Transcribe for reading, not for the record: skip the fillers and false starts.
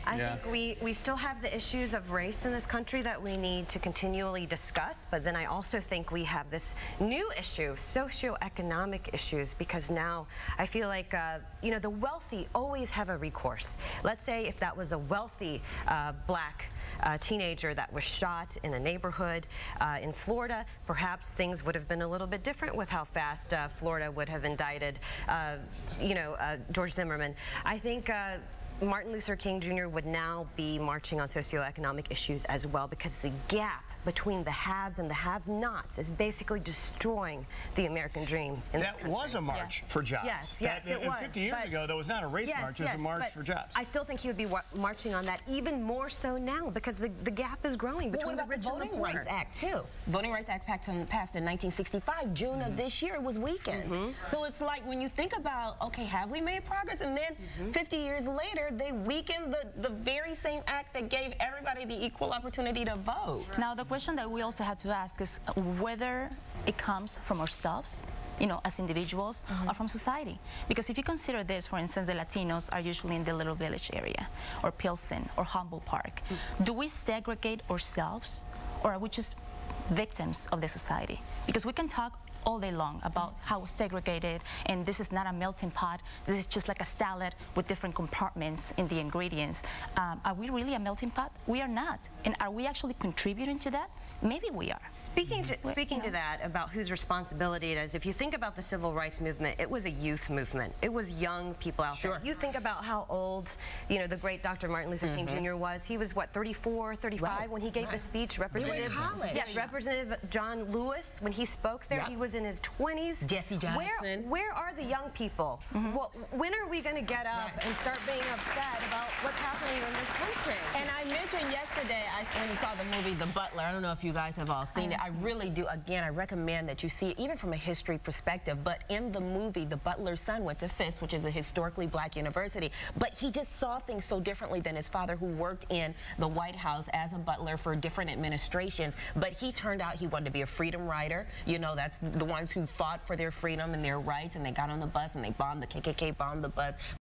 I think we still have the issues of race in this country that we need to continually discuss, but then I also think we have this new issue, socioeconomic issues, because now I feel like, you know, the wealthy always have a recourse. Let's say if that was a wealthy black teenager that was shot in a neighborhood in Florida, perhaps things would have been a little bit different with how fast Florida would have indicted, you know, George Zimmerman. I think Martin Luther King Jr. would now be marching on socioeconomic issues as well, because the gap between the haves and the have-nots is basically destroying the American dream in this country. That was a march for jobs. Yes, it was. 50 years ago, that was not a race march, it was a march for jobs. I still think he would be marching on that even more so now, because the gap is growing between the rich and the poor. Voting Rights Act, too. Voting Rights Act passed in 1965. June of this year was weakened. So it's like when you think about, okay, have we made progress? And then 50 years later, they weakened the very same act that gave everybody the equal opportunity to vote. Now, the question that we also have to ask is whether it comes from ourselves, you know, as individuals, or from society. Because if you consider this, for instance, the Latinos are usually in the Little Village area, or Pilsen, or Humboldt Park. Do we segregate ourselves, or are we just victims of the society? Because we can talk all day long about how segregated, and this is not a melting pot, this is just like a salad with different compartments in the ingredients. Are we really a melting pot? We are not. And are we actually contributing to that? Maybe we are. Speaking to that, about whose responsibility it is, if you think about the civil rights movement, it was a youth movement. It was young people out there. You think about how old, you know, the great Dr. Martin Luther King Jr. was. He was, what, 34, 35 when he gave the speech? Representative John Lewis, when he spoke there, he was in his 20s. Jesse Johnson. Where are the young people? Well, when are we going to get up and start being upset about what's happening in this country? And I mentioned yesterday, when you saw the movie The Butler, I don't know if you guys have all seen it. I really do. Again, I recommend that you see it, even from a history perspective. But in the movie, the butler's son went to Fisk, which is a historically black university. But he just saw things so differently than his father, who worked in the White House as a butler for different administrations. But he turned out he wanted to be a freedom rider. You know, that's the ones who fought for their freedom and their rights, and they got on the bus and they bombed, the KKK bombed the bus.